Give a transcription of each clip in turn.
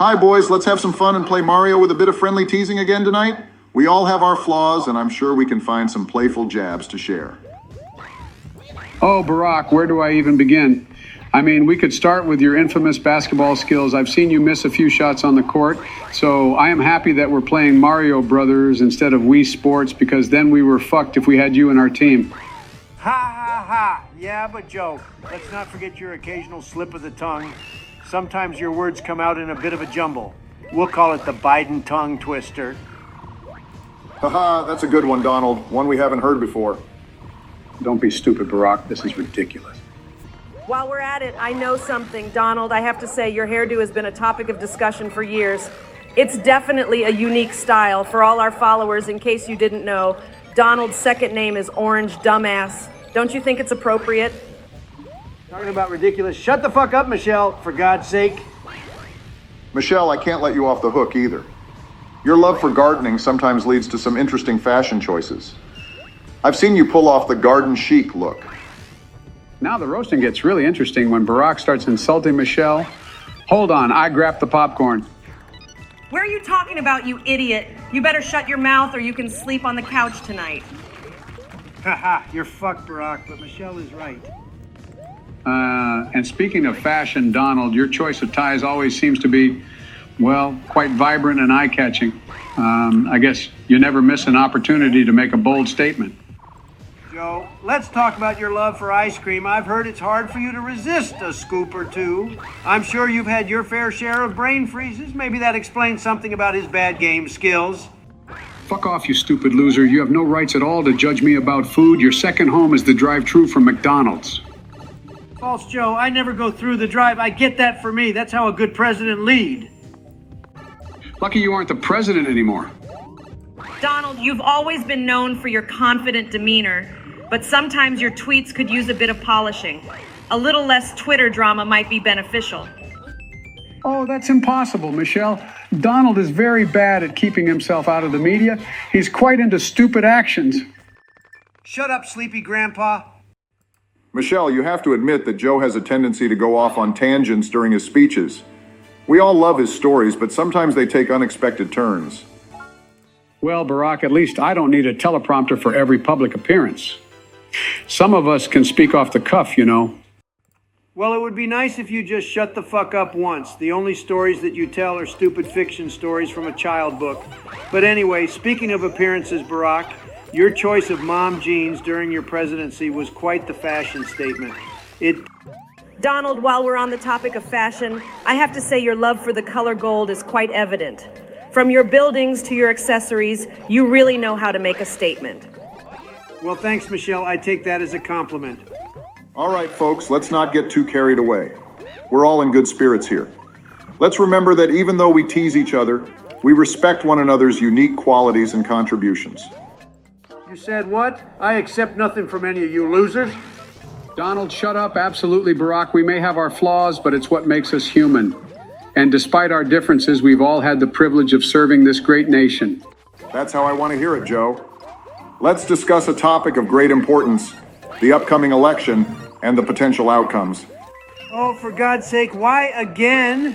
Hi, boys. Let's have some fun and play Mario with a bit of friendly teasing again tonight. We all have our flaws, and I'm sure we can find some playful jabs to share. Oh, Barack, where do I even begin? I mean, we could start with your infamous basketball skills. I've seen you miss a few shots on the court, so I am happy that we're playing Mario Brothers instead of Wii Sports, because then we were fucked if we had you in our team. Ha ha ha. Yeah, but joke. Let's not forget your occasional slip of the tongue. Sometimes your words come out in a bit of a jumble. We'll call it the Biden tongue twister. Haha, that's a good one, Donald. One we haven't heard before. Don't be stupid, Barack. This is ridiculous. While we're at it, I know something. Donald, I have to say your hairdo has been a topic of discussion for years. It's definitely a unique style. For all our followers, in case you didn't know, Donald's second name is Orange Dumbass. Don't you think it's appropriate? Talking about ridiculous. Shut the fuck up, Michelle, for God's sake. Michelle, I can't let you off the hook either. Your love for gardening sometimes leads to some interesting fashion choices. I've seen you pull off the garden chic look. Now the roasting gets really interesting when Barack starts insulting Michelle. Hold on, I grabbed the popcorn. Where are you talking about, you idiot? You better shut your mouth or you can sleep on the couch tonight. Haha, you're fucked, Barack, but Michelle is right. And speaking of fashion, Donald, your choice of ties always seems to be, well, quite vibrant and eye-catching. I guess you never miss an opportunity to make a bold statement. Joe, let's talk about your love for ice cream. I've heard it's hard for you to resist a scoop or two. I'm sure you've had your fair share of brain freezes. Maybe that explains something about his bad game skills. Fuck off, you stupid loser. You have no rights at all to judge me about food. Your second home is the drive-thru from McDonald's. False, Joe. I never go through the drive. I get that for me. That's how a good president lead. Lucky you aren't the president anymore. Donald, you've always been known for your confident demeanor, but sometimes your tweets could use a bit of polishing. A little less Twitter drama might be beneficial. Oh, that's impossible, Michelle. Donald is very bad at keeping himself out of the media. He's quite into stupid actions. Shut up, sleepy grandpa. Michelle, you have to admit that Joe has a tendency to go off on tangents during his speeches. We all love his stories, but sometimes they take unexpected turns. Well, Barack, at least I don't need a teleprompter for every public appearance. Some of us can speak off the cuff, you know. Well, it would be nice if you just shut the fuck up once. The only stories that you tell are stupid fiction stories from a child book. But anyway, speaking of appearances, Barack, your choice of mom jeans during your presidency was quite the fashion statement. Donald, while we're on the topic of fashion, I have to say your love for the color gold is quite evident. From your buildings to your accessories, you really know how to make a statement. Well, thanks, Michelle. I take that as a compliment. All right, folks, let's not get too carried away. We're all in good spirits here. Let's remember that even though we tease each other, we respect one another's unique qualities and contributions. You said what? I accept nothing from any of you losers. Donald, shut up. Absolutely, Barack. We may have our flaws, but it's what makes us human. And despite our differences, we've all had the privilege of serving this great nation. That's how I want to hear it, Joe. Let's discuss a topic of great importance, the upcoming election and the potential outcomes. Oh, for God's sake, why again?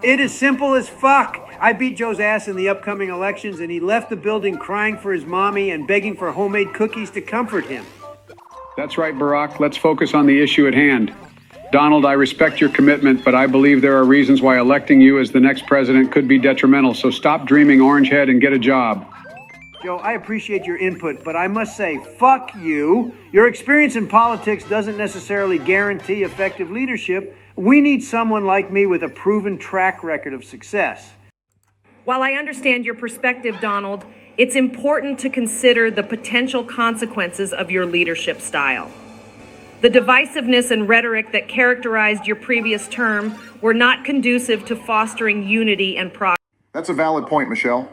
It is simple as fuck. I beat Joe's ass in the upcoming elections, and he left the building crying for his mommy and begging for homemade cookies to comfort him. That's right, Barack. Let's focus on the issue at hand. Donald, I respect your commitment, but I believe there are reasons why electing you as the next president could be detrimental, so stop dreaming orange head and get a job. Joe, I appreciate your input, but I must say, fuck you. Your experience in politics doesn't necessarily guarantee effective leadership. We need someone like me with a proven track record of success. While I understand your perspective, Donald, it's important to consider the potential consequences of your leadership style. The divisiveness and rhetoric that characterized your previous term were not conducive to fostering unity and progress. That's a valid point, Michelle.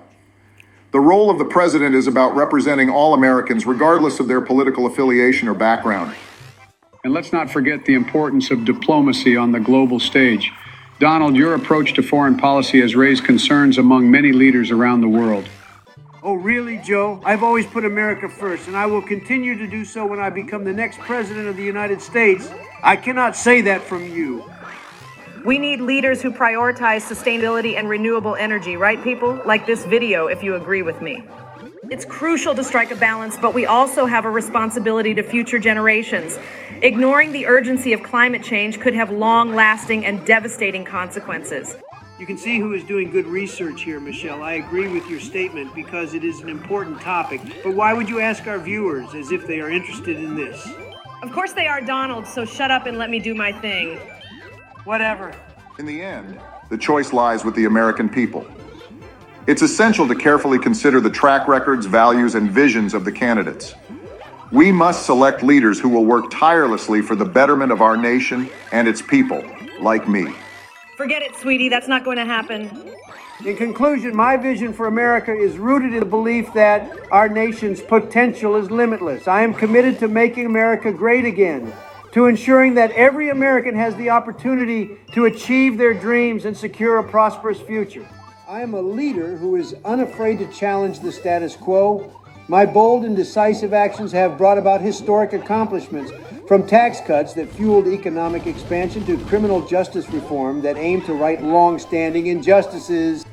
The role of the president is about representing all Americans, regardless of their political affiliation or background. And let's not forget the importance of diplomacy on the global stage. Donald, your approach to foreign policy has raised concerns among many leaders around the world. Oh, really, Joe? I've always put America first, and I will continue to do so when I become the next president of the United States. I cannot say that from you. We need leaders who prioritize sustainability and renewable energy, right, people? Like this video, if you agree with me. It's crucial to strike a balance, but we also have a responsibility to future generations. Ignoring the urgency of climate change could have long-lasting and devastating consequences. You can see who is doing good research here, Michelle. I agree with your statement because it is an important topic. But why would you ask our viewers as if they are interested in this? Of course they are, Donald, so shut up and let me do my thing. Whatever. In the end, the choice lies with the American people. It's essential to carefully consider the track records, values, and visions of the candidates. We must select leaders who will work tirelessly for the betterment of our nation and its people, like me. Forget it, sweetie, that's not going to happen. In conclusion, my vision for America is rooted in the belief that our nation's potential is limitless. I am committed to making America great again, to ensuring that every American has the opportunity to achieve their dreams and secure a prosperous future. I am a leader who is unafraid to challenge the status quo. My bold and decisive actions have brought about historic accomplishments, from tax cuts that fueled economic expansion to criminal justice reform that aimed to right long-standing injustices.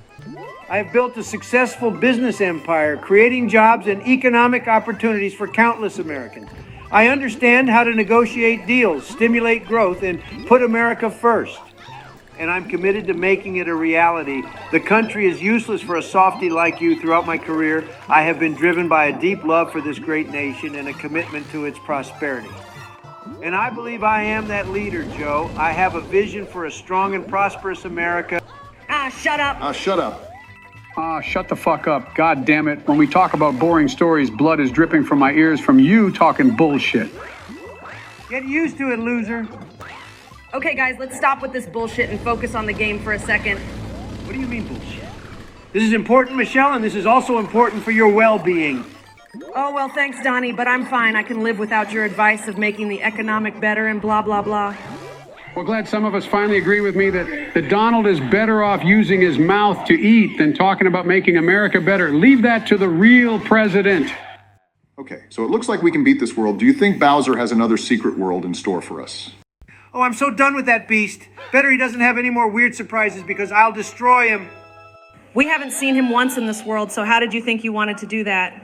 I have built a successful business empire, creating jobs and economic opportunities for countless Americans. I understand how to negotiate deals, stimulate growth, and put America first. And I'm committed to making it a reality. The country is useless for a softy like you. Throughout my career, I have been driven by a deep love for this great nation and a commitment to its prosperity. And I believe I am that leader, Joe. I have a vision for a strong and prosperous America. Shut up. Shut up. Shut the fuck up. God damn it. When we talk about boring stories, blood is dripping from my ears from you talking bullshit. Get used to it, loser. Okay, guys, let's stop with this bullshit and focus on the game for a second. What do you mean bullshit? This is important, Michelle, and this is also important for your well-being. Oh, well, thanks, Donnie, but I'm fine. I can live without your advice of making the economic better and blah, blah, blah. Well, glad some of us finally agree with me that Donald is better off using his mouth to eat than talking about making America better. Leave that to the real president. Okay, so it looks like we can beat this world. Do you think Bowser has another secret world in store for us? Oh, I'm so done with that beast. Better he doesn't have any more weird surprises because I'll destroy him. We haven't seen him once in this world, so how did you think you wanted to do that?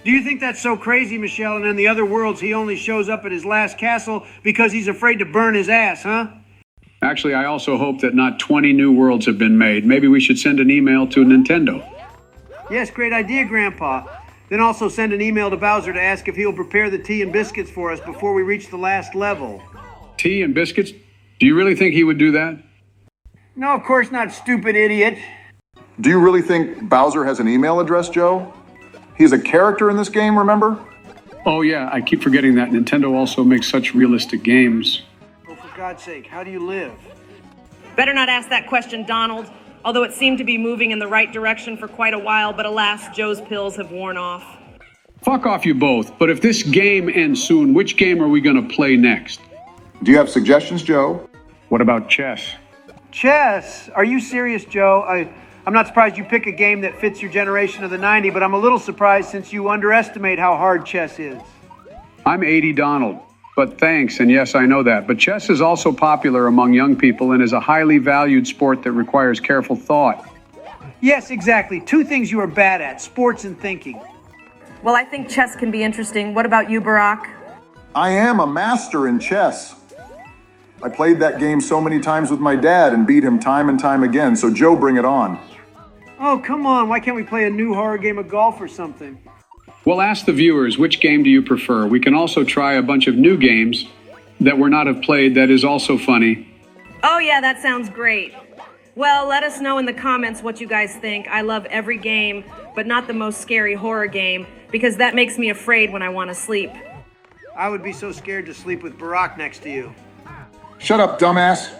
Do you think that's so crazy, Michelle, and in the other worlds he only shows up at his last castle because he's afraid to burn his ass, huh? Actually, I also hope that not 20 new worlds have been made. Maybe we should send an email to Nintendo. Yes, great idea, Grandpa. Then also send an email to Bowser to ask if he'll prepare the tea and biscuits for us before we reach the last level. Tea and biscuits? Do you really think he would do that? No, of course not, stupid idiot. Do you really think Bowser has an email address, Joe? He's a character in this game, remember? Oh yeah, I keep forgetting that Nintendo also makes such realistic games. Oh, for God's sake, how do you live? Better not ask that question, Donald. Although it seemed to be moving in the right direction for quite a while, but alas, Joe's pills have worn off. Fuck off you both, but if this game ends soon, which game are we gonna play next? Do you have suggestions, Joe? What about chess? Chess? Are you serious, Joe? I'm not surprised you pick a game that fits your generation of the 90s, but I'm a little surprised since you underestimate how hard chess is. I'm 80 Donald, but thanks, and yes, I know that. But chess is also popular among young people and is a highly valued sport that requires careful thought. Yes, exactly. Two things you are bad at, sports and thinking. Well, I think chess can be interesting. What about you, Barack? I am a master in chess. I played that game so many times with my dad and beat him time and time again, so Joe, bring it on. Oh, come on. Why can't we play a new horror game of golf or something? Well, ask the viewers, which game do you prefer? We can also try a bunch of new games that we're not have played that is also funny. Oh yeah, that sounds great. Well, let us know in the comments what you guys think. I love every game, but not the most scary horror game, because that makes me afraid when I want to sleep. I would be so scared to sleep with Barack next to you. Shut up, dumbass.